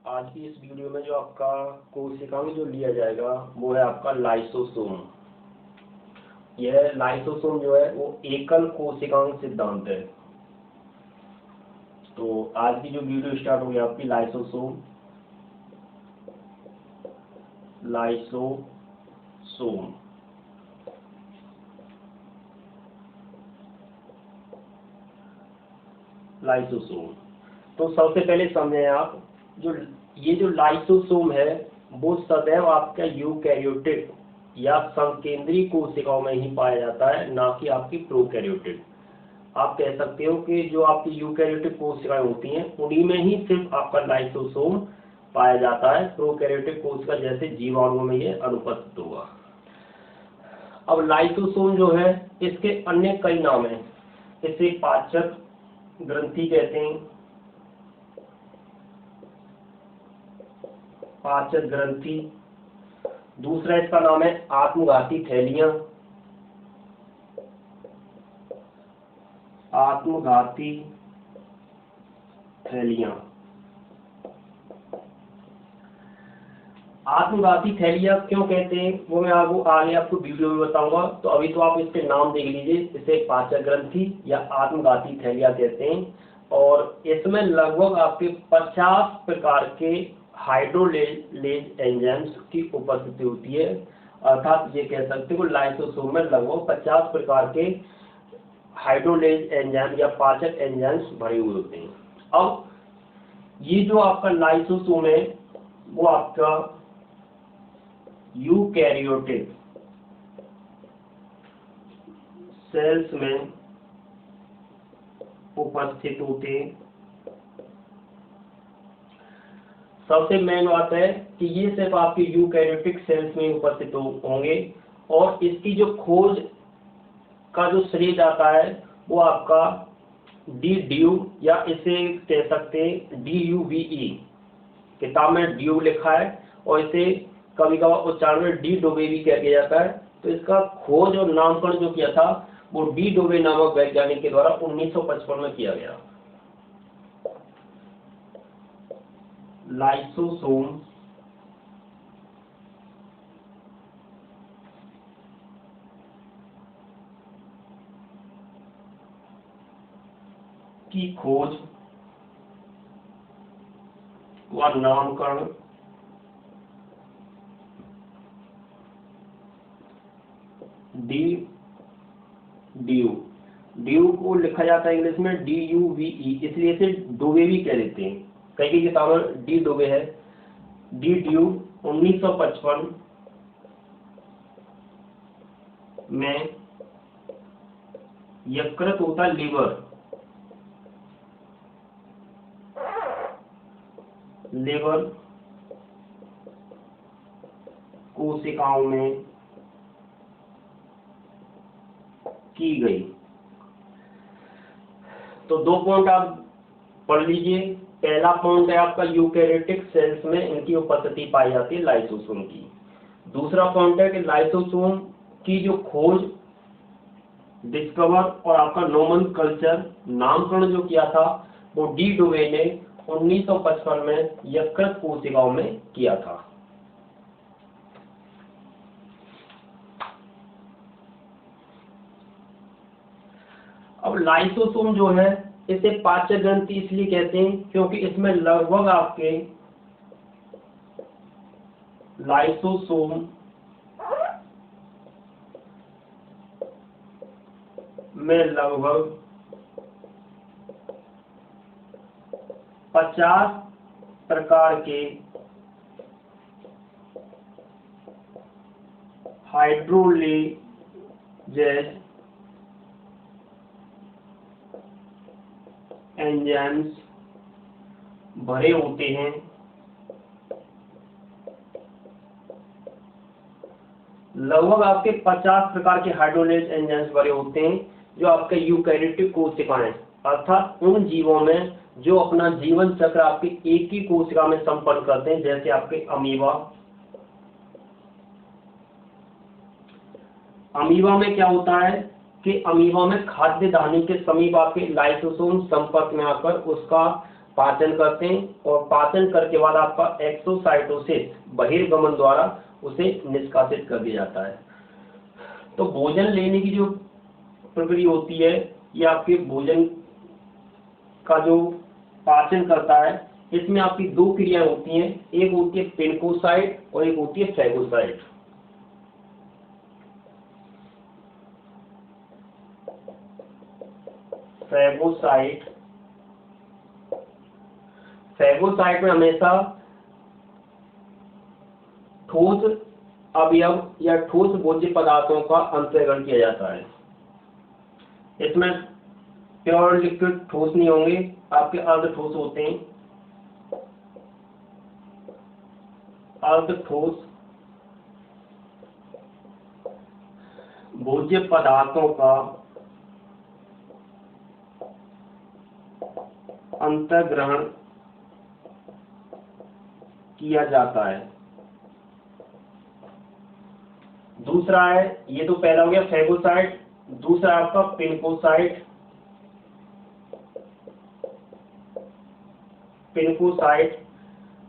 आज की इस वीडियो में जो आपका कोशिकांग जो लिया जाएगा वो है आपका लाइसोसोम। यह लाइसोसोम जो है वो एकल कोशिकांग सिद्धांत है। तो आज की जो वीडियो स्टार्ट होगी आपकी लाइसोसोम लाइसोसोम। तो सबसे पहले समझें आप जो लाइसोसोम है वो सदैव आपका यूकैरियोटिक या संकेंद्रीय कोशिकाओं में ही पाया जाता है, ना कि आपकी प्रोकैरियोटिक। आप कह सकते हो कि जो आपकी यूकैरियोटिक कोशिकाएं होती हैं उन्हीं में ही सिर्फ आपका लाइसोसोम पाया जाता है। प्रोकैरियोटिक कोशिका जैसे जीवाणुओं में ये अनुपस्थित होगा। अब लाइसोसोम जो है इसके अन्य कई नाम हैं। इसे पाचक ग्रंथि कहते हैं, पाचक ग्रंथि। दूसरा इसका नाम है आत्मघाती थैलियां, आत्मघाती थैलियां। आत्मघाती थैलियां क्यों कहते हैं वो मैं आगे आपको वीडियो में बताऊंगा। तो अभी तो आप इसके नाम देख लीजिए। इसे पाचक ग्रंथि या आत्मघाती थैलियां कहते हैं और इसमें लगभग आपके 50 प्रकार के हाइड्रोलेज एंजाइम्स की उपस्थिति होती है। अर्थात ये कह सकते हो लाइसोसोम में लगभग 50 प्रकार के हाइड्रोलेज एंजाइम या पाचक एंजाइम्स भरे हुए होते हैं। अब ये जो आपका लाइसोसोम है वो आपका यूकैरियोटिक सेल्स में उपस्थित होते हैं। सबसे मेन बात है कि ये सिर्फ आपके यूकैरियोटिक सेल्स में उपस्थित होंगे और इसकी जो खोज का जो श्रेय जाता है वो आपका डी या इसे कह सकते हैं DUVE। किताब में ड्यू लिखा है और इसे कभी कभार उच्चारण में डी डोबे भी कह दिया जाता है। तो इसका खोज और नामकरण जो किया था वो डी डोबे नामक वैज्ञानिक के द्वारा 1955 में किया गया। लाइसोसोम की खोज व नामकरण ड्यू को लिखा जाता है इंग्लिश में DUVE, इसलिए इसे डोबे भी कह देते हैं। कई किताब में डी डोबे है। ड्यू 1955 में यकृत होता है लेबर कोशिकाओं में की गई। तो दो पॉइंट आप पढ़ लीजिए। पहला पॉइंट है आपका यूकैरियोटिक सेल्स में इनकी उपस्थिति पाई जाती है लाइसोसोम की। दूसरा पॉइंट है कि लाइसोसोम की जो खोज डिस्कवर और आपका नोमेनक्लेचर नामकरण जो किया था वो डी डोबे ने 1955 में यकृत कोशिकाओं में किया था। अब लाइसोसोम जो है इसे पाचक ग्रंथि इसलिए कहते हैं क्योंकि इसमें लगभग आपके लाइसोसोम में लगभग 50 प्रकार के हाइड्रोलेजेस एंजाइम्स भरे होते हैं। लगभग आपके 50 प्रकार के हाइड्रोलेज एंजाइम्स भरे होते हैं जो आपके यूकैरियोटिक कोशिकाएं अर्थात उन जीवों में जो अपना जीवन चक्र आपके एक ही कोशिका में संपन्न करते हैं, जैसे आपके अमीबा में क्या होता है कि अमीबा में खाद्य दानी के समीप आपके लाइसोसोम संपर्क में आकर उसका पाचन करते हैं और पाचन करके बाद आपका एक्सोसाइटोसिस बहिर्गमन द्वारा उसे निष्कासित कर दिया जाता है। तो भोजन लेने की जो प्रक्रिया होती है, ये आपके भोजन का जो पाचन करता है, इसमें आपकी दो क्रियाएं होती हैं, एक होती है पिनकोसाइट और एक होती है फैगोसाइट। फैगोसाइट में हमेशा ठोस अवयव या ठोस भोज्य पदार्थों का अंतर्ग्रहण किया जाता है। इसमें प्योर लिक्विड ठोस नहीं होंगे, आपके अर्ध ठोस होते हैं। अर्ध ठोस भोज्य पदार्थों का अंतर्ग्रहण किया जाता है। दूसरा है, ये तो पहला हो गया फैगोसाइट, दूसरा आपका पिनकोसाइट।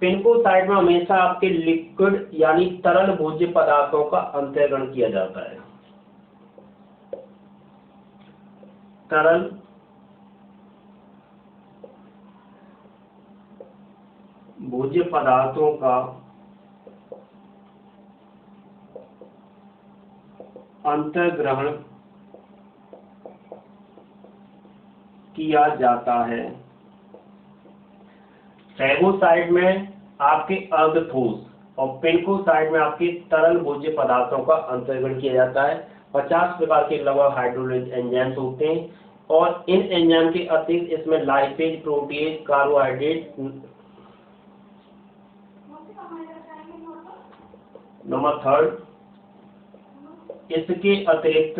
पिनकोसाइट में हमेशा आपके लिक्विड यानी तरल भोज्य पदार्थों का अंतर्ग्रहण किया जाता है। तरल भोज्य पदार्थों का अंतर्ग्रहण किया जाता है। फैगोसाइट में आपके अर्ध ठोस और पिनकोसाइट में आपके तरल भोज्य पदार्थों का अंतर्ग्रहण किया जाता है। 50 प्रकार के लगभग हाइड्रोलाइज एंजाइम्स होते हैं और इन एंजाइम के अतिरिक्त इसमें लाइपेज, प्रोटीएज, कार्बोहाइड्रेट। नंबर 3, इसके अतिरिक्त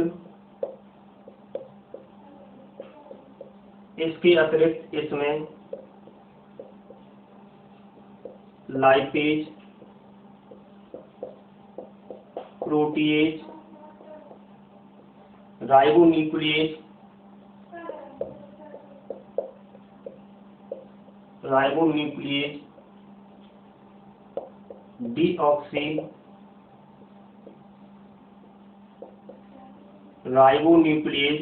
इसमें लाइपेज, प्रोटीएज, राइबोन्यूक्लिएज, डीऑक्सी राइबोन्यूक्लिएज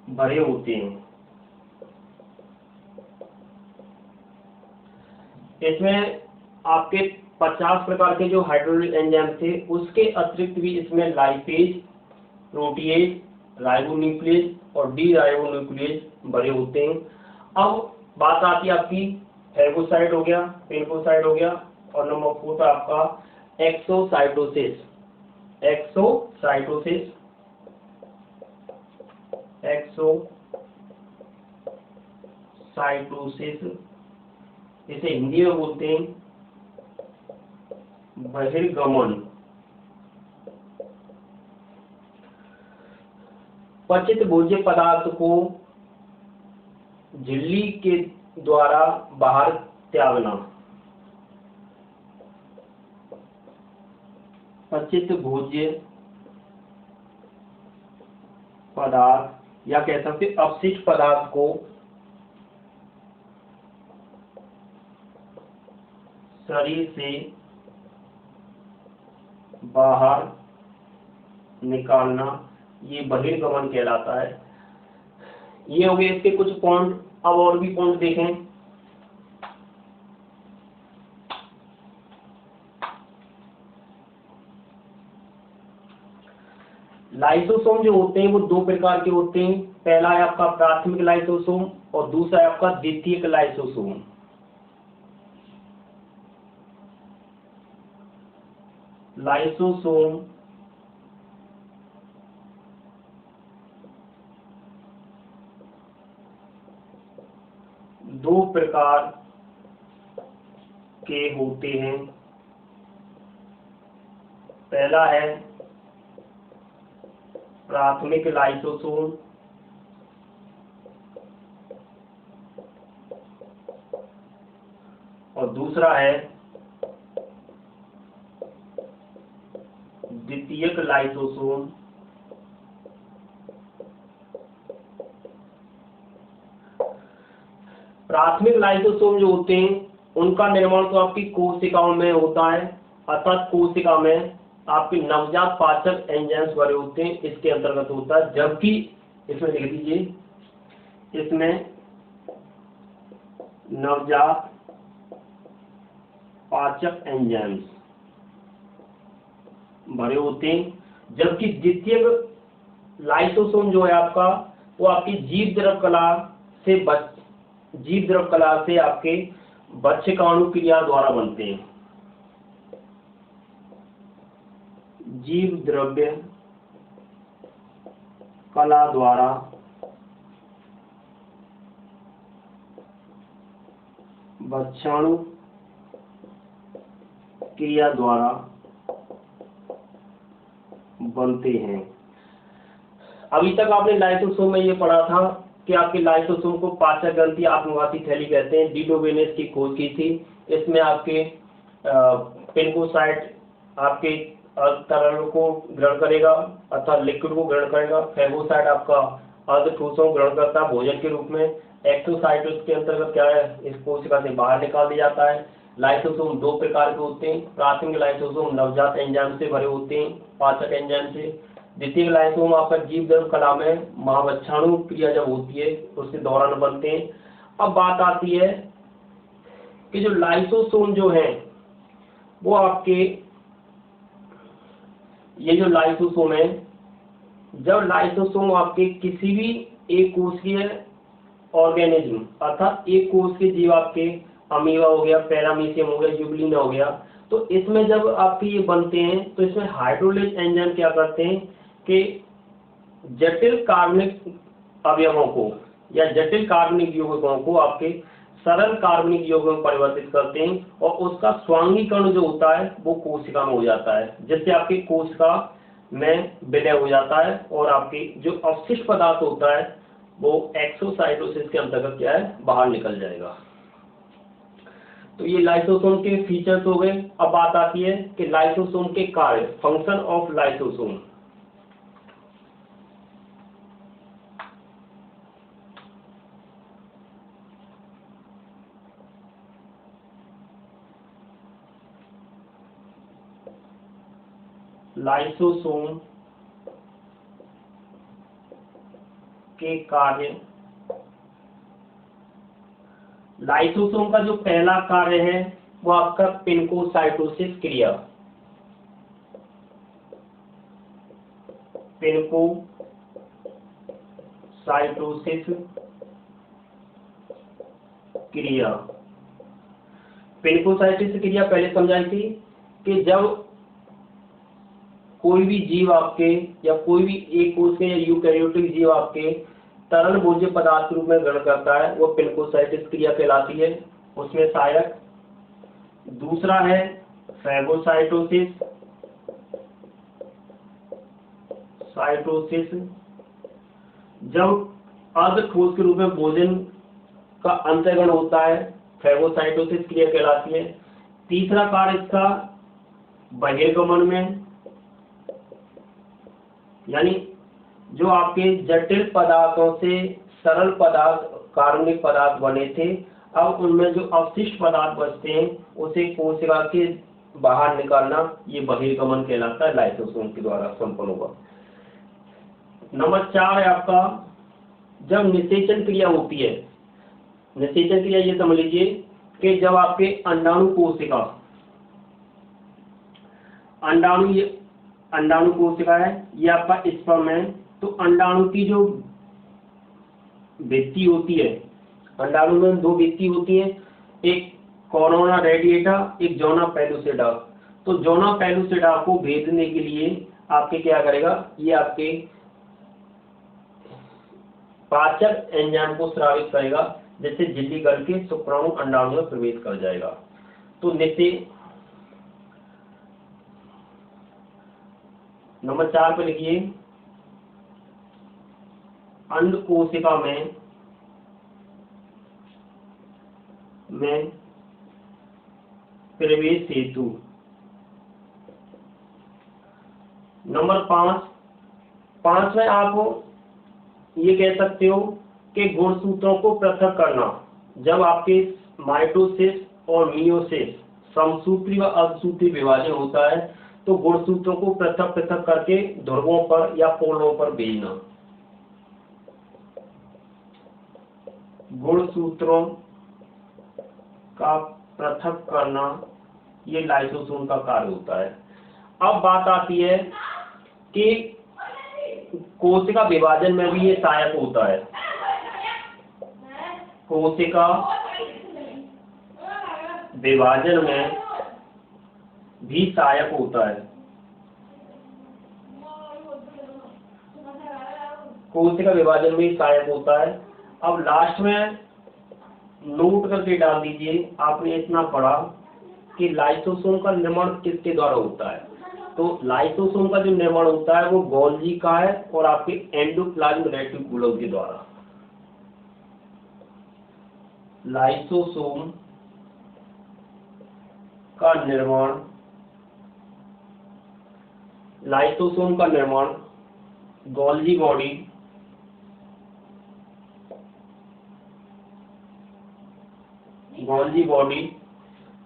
भरे होते हैं। इसमें आपके 50 प्रकार के जो हाइड्रोलिक एंजाइम थे, उसके अतिरिक्त भी इसमें लाइपेज, प्रोटीएज, राइबोन्यूक्लिएज और डी राइबोन्यूक्लिएज भरे होते हैं। अब बात आती है आपकी फैगोसाइट हो गया, पिनकोसाइट हो गया और नंबर 4 था आपका एक्सोसाइटोसिस। इसे हिंदी में बोलते हैं बहिर्गमन। पचित भोज्य पदार्थ को झिल्ली के द्वारा बाहर त्यागना। पचित भोज्य पदार्थ या कह सकते अपशिष्ट पदार्थ को शरीर से बाहर निकालना, ये बहिर्गमन कहलाता है। ये हो गए इसके कुछ पॉइंट। अब और भी पॉइंट देखें। लाइसोसोम जो होते हैं वो दो प्रकार के होते हैं। पहला है आपका प्राथमिक लाइसोसोम और दूसरा है आपका द्वितीयक लाइसोसोम। लाइसोसोम दो प्रकार के होते हैं। पहला है प्राथमिक लाइसोसोम और दूसरा है द्वितीयक लाइसोसोम। प्राथमिक लाइसोसोम जो होते हैं उनका निर्माण तो आपकी कोशिकाओं में होता है, अर्थात कोशिका में आपके नवजात पाचक एंजाइम्स भरे होते हैं, इसके अंतर्गत होता है। जबकि इसमें लिख दीजिए, इसमें नवजात पाचक एंजाइम्स भरे होते हैं। जबकि द्वितीयक लाइसोसोम जो है आपका, वो आपकी जीव द्रव कला से आपके बच्चकाणु क्रिया द्वारा बनते हैं। जीव द्रव्य कला द्वारा बच्चाणु क्रिया द्वारा बनते हैं। अभी तक आपने लाइसोसोम में ये पढ़ा था कि आपके लाइसोसोम को पाचक ग्रंथि आत्मघाती थैली कहते हैं। डिडोवेनेस की खोज की थी। इसमें आपके पिनकोसाइट आपके तरल को ग्रहण करेगा अर्थात लिक्विड को ग्रहण करेगा। फैगोसाइट आपका अर्ध ठोसों को ग्रहण करता है भोजन के रूप में। एक्सोसाइटोस के अंतर्गत क्या है, इस कोशिका से बाहर निकाल दिया जाता है। लाइसोसोम दो प्रकार के होते हैं। प्राथमिक लाइसोसोम नवजात एंजाइम से भरे होते हैं, पाचक एंजाइम से। द्वितीय लाइसोसोम आपका जीव द्रव कला में महाबच्चाणु क्रिया जब होती है उसके दौरान बनते हैं। अब बात आती है कि जो लाइसोसोम जो है वो आपके, ये जो लाइसोसोम है, जब लाइसोसोम आपके किसी भी एक कोशिकीय ऑर्गेनिज्म अर्थात एक कोश के जीव, आपके अमीबा हो गया, पैरामीशियम हो गया, यूग्लिना हो गया, तो इसमें जब आपके ये बनते हैं तो इसमें हाइड्रोलेज एंजाइम क्या करते हैं कि जटिल कार्बनिक अवयवों को या जटिल कार्बनिक यौगिकों को आपके सरल कार्बनिक यौगिकों में परिवर्तित करते हैं और उसका स्वांगीकरण जो होता है वो कोशिका में हो जाता है, जिससे आपकी कोशिका में विलय हो जाता है और आपकी जो अवशिष्ट पदार्थ होता है वो एक्सोसाइटोसिस के अंतर्गत क्या है, बाहर निकल जाएगा। तो ये लाइसोसोम के फीचर्स हो गए। अब बात आती है कि लाइसोसोम के कार्य, फंक्शन ऑफ लाइसोसोम। लाइसोसोम के कार्य, लाइसोसोम का जो पहला कार्य है वो आपका पिनकोसाइटोसिस क्रिया, पिनकोसाइटोसिस क्रिया। पिनकोसाइटोसिस क्रिया पहले समझाई थी कि जब कोई भी जीव आपके या कोई भी एक कोश के या यूकैरियोटिक जीव आपके तरल भोज्य पदार्थ के रूप में ग्रहण करता है वो पिनकोसाइटिस क्रिया कहलाती है। उसमें सहायक दूसरा है फैगोसाइटोसिस, जब अर्ध ठोस के रूप में भोजन का अंतःग्रहण होता है फैगोसाइटोसिस क्रिया कहलाती है। तीसरा कार्य इसका बहिर्गमन में, यानी जो आपके जटिल पदार्थों से सरल पदार्थ कार्बनिक पदार्थ बने थे, अब उनमें जो अवशिष्ट पदार्थ बचते हैं उसे कोशिका के बाहर निकालना, ये बहिर्गमन कहलाता है, लाइसोसोम के द्वारा संपन्न होगा। नंबर 4 है आपका जब निषेचन क्रिया होती है। निषेचन क्रिया ये समझ लीजिए कि जब आपके अंडाणु कोशिका, अंडाणु कोशिका है ये आपका स्पर्म है, तो अंडाणु की जो भित्ति होती है, अंडाणु में दो भित्ति होती है, एक कोरोना रेडिएटा, एक जोना पेलुसिडा। तो जोना पेलुसिडा को भेदने के लिए आपके क्या करेगा, ये आपके पाचक एंजाइम को स्रावित करेगा, जिससे झिल्ली गल के शुक्राणु अंडाणु में प्रवेश कर जाएगा। तो नंबर 4 पे लिखिए अंड कोशिका में प्रवेश हेतु। नंबर 5 में आप ये कह सकते हो कि गुणसूत्रों को पृथक करना, जब आपके माइटोसिस और मियोसिस समसूत्री व असूत्री विभाजन होता है तो गुणसूत्रों को पृथक पृथक करके ध्रुवों पर या पोलों पर भेजना। गुणसूत्रों का पृथक करना ये लाइसोसोम का कार्य होता है। अब बात आती है कि कोशिका विभाजन में भी ये सहायक होता है। कोशिका विभाजन में भी सहायक होता है। कोशिका विभाजन में सहायक होता है। अब लास्ट में नोट करके डाल दीजिए, आपने इतना पढ़ा कि लाइसोसोम का निर्माण किसके द्वारा होता है। तो लाइसोसोम का जो निर्माण होता है वो गोल्जी का है और आपके एंडोप्लाज्मिक रेटिकुलम के द्वारा। लाइसोसोम का निर्माण गोल्जी बॉडी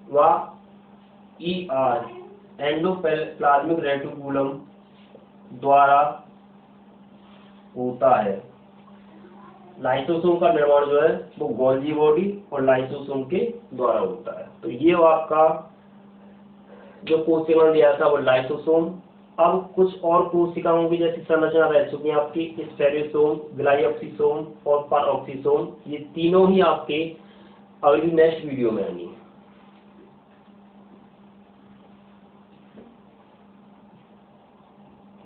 व एंडोप्लाज्मिक रेटिकुलम द्वारा होता है। लाइसोसोम का निर्माण जो है वो गोल्जी बॉडी और लाइसोसोम के द्वारा होता है। तो ये आपका जो कोशिका दिया था वो लाइसोसोम। अब कुछ और कोशिकाओं की जैसी संरचना रह चुकी है आपकी स्टेरियोसोम, ग्लाइऑक्सिसोम और परऑक्सिसोम। ये तीनों ही आपके अगली नेक्स्ट वीडियो में आएंगी।